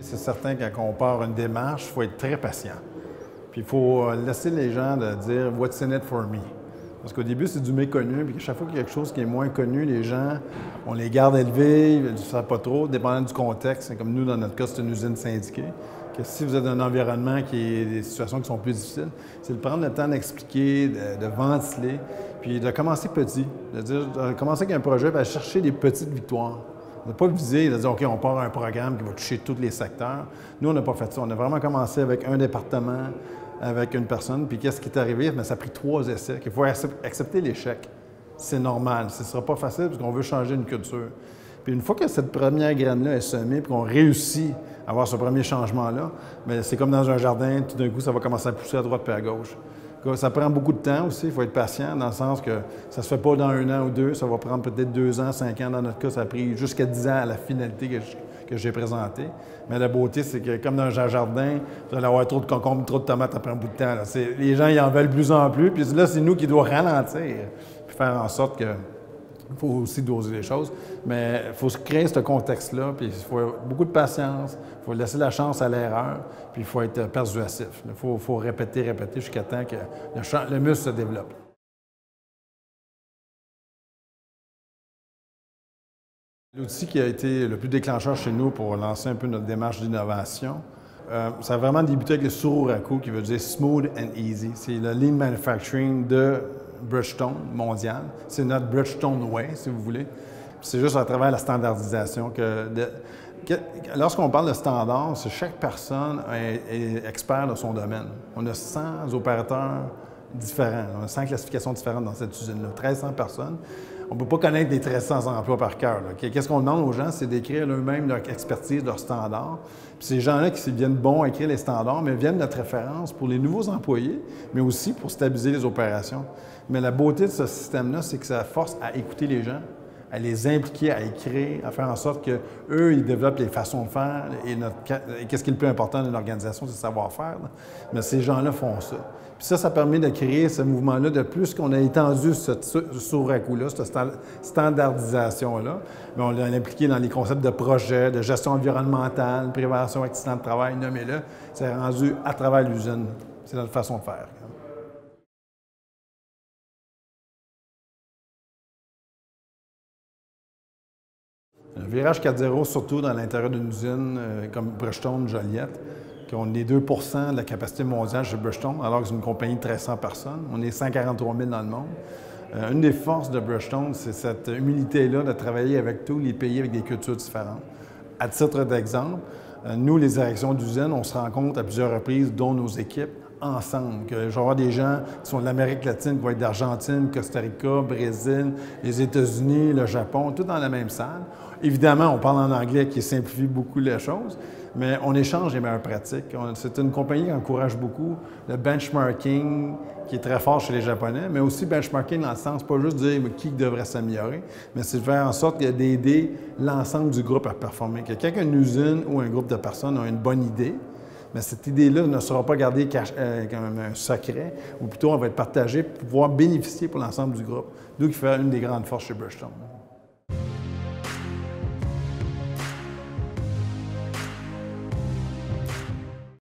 c'est certain que quand on part une démarche, il faut être très patient. Puis il faut laisser les gens de dire « What's in it for me ». Parce qu'au début, c'est du méconnu, puis chaque fois qu'il y a quelque chose qui est moins connu, les gens, on les garde élevés, ils ne savent pas trop, dépendant du contexte. Comme nous, dans notre cas, c'est une usine syndiquée. Que si vous êtes dans un environnement qui est des situations qui sont plus difficiles, c'est de prendre le temps d'expliquer, de ventiler, puis de commencer petit, de commencer avec un projet, puis de chercher des petites victoires. On n'a pas visé de dire, OK, on part un programme qui va toucher tous les secteurs. Nous, on n'a pas fait ça. On a vraiment commencé avec un département, avec une personne, puis qu'est-ce qui est arrivé? Bien, ça a pris 3 essais. Il faut accepter l'échec. C'est normal. Ce ne sera pas facile parce qu'on veut changer une culture. Puis une fois que cette première graine-là est semée, puis qu'on réussit à avoir ce premier changement-là, bien, c'est comme dans un jardin, tout d'un coup, ça va commencer à pousser à droite puis à gauche. Ça prend beaucoup de temps aussi, il faut être patient, dans le sens que ça ne se fait pas dans 1 an ou 2, ça va prendre peut-être 2 ans, 5 ans. Dans notre cas, ça a pris jusqu'à 10 ans à la finalité que j'ai présentée. Mais la beauté, c'est que comme dans un jardin, vous allez avoir trop de concombres, trop de tomates après un bout de temps. Les gens, ils en veulent de plus en plus, puis là, c'est nous qui devons ralentir, puis faire en sorte que... Il faut aussi doser les choses, mais il faut créer ce contexte-là, puis il faut beaucoup de patience, il faut laisser la chance à l'erreur, puis il faut être persuasif. Il faut répéter jusqu'à temps que le muscle se développe. L'outil qui a été le plus déclencheur chez nous pour lancer un peu notre démarche d'innovation, ça a vraiment débuté avec le Sururaku, qui veut dire « smooth and easy ». C'est le lean manufacturing de Bridgestone mondial. C'est notre Bridgestone Way, si vous voulez. C'est juste à travers la standardisation lorsqu'on parle de standard, c'est chaque personne est expert de son domaine. On a 100 opérateurs différents. On a 100 classifications différentes dans cette usine-là, 1300 personnes. On ne peut pas connaître les 1300 emplois par cœur. Qu'est-ce qu'on demande aux gens, c'est d'écrire eux-mêmes leur expertise, leurs standards. Puis ces gens-là qui deviennent bons à écrire les standards, mais viennent de notre référence pour les nouveaux employés, mais aussi pour stabiliser les opérations. Mais la beauté de ce système-là, c'est que ça force à écouter les gens, à les impliquer, à écrire, à faire en sorte qu'eux, ils développent les façons de faire. Et qu'est-ce qui est le plus important d'une organisation, c'est le savoir-faire. Mais ces gens-là font ça. Puis ça permet de créer ce mouvement-là. De plus qu'on a étendu ce Sururaku-là, cette standardisation-là, on l'a impliqué dans les concepts de projet, de gestion environnementale, prévention accident de travail, nommez-le. C'est rendu à travers l'usine. C'est notre façon de faire. Le virage 4.0, surtout dans l'intérieur d'une usine comme Bridgestone, Joliette, qu'on est 2 de la capacité mondiale chez Bridgestone, alors que c'est une compagnie de 1300 personnes. On est 143 000 dans le monde. Une des forces de Bridgestone, c'est cette humilité-là de travailler avec tous les pays avec des cultures différentes. À titre d'exemple, nous, les directions d'usine, on se rencontre à plusieurs reprises, dont nos équipes, ensemble. Je vais avoir des gens qui sont de l'Amérique latine, qui vont être d'Argentine, Costa Rica, Brésil, les États-Unis, le Japon, tout dans la même salle. Évidemment, on parle en anglais qui simplifie beaucoup les choses, mais on échange les meilleures pratiques. C'est une compagnie qui encourage beaucoup le benchmarking, qui est très fort chez les Japonais, mais aussi benchmarking dans le sens, pas juste dire qui devrait s'améliorer, mais c'est de faire en sorte d'aider l'ensemble du groupe à performer. Que quand une usine ou un groupe de personnes a une bonne idée, mais cette idée-là ne sera pas gardée comme un secret, ou plutôt elle va être partagée pour pouvoir bénéficier pour l'ensemble du groupe. D'où qui fait une des grandes forces chez Bridgestone.